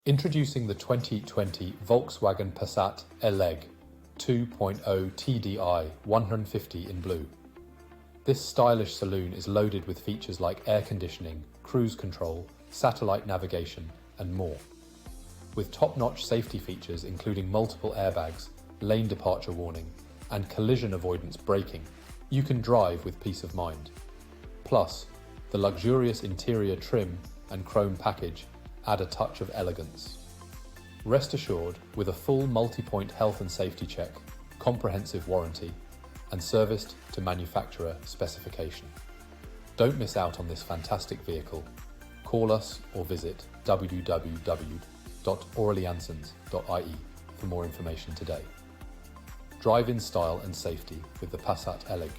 Introducing the 2020 Volkswagen Passat Eleg 2.0 TDI 150 in blue. This stylish saloon is loaded with features like air conditioning, cruise control, satellite navigation, and more. With top-notch safety features including multiple airbags, lane departure warning, and collision avoidance braking, you can drive with peace of mind. Plus, the luxurious interior trim and chrome package add a touch of elegance. Rest assured, with a full multi-point health and safety check, comprehensive warranty, and serviced to manufacturer specification. Don't miss out on this fantastic vehicle. Call us or visit www.aureliansons.ie for more information today. Drive in style and safety with the Passat Eleg.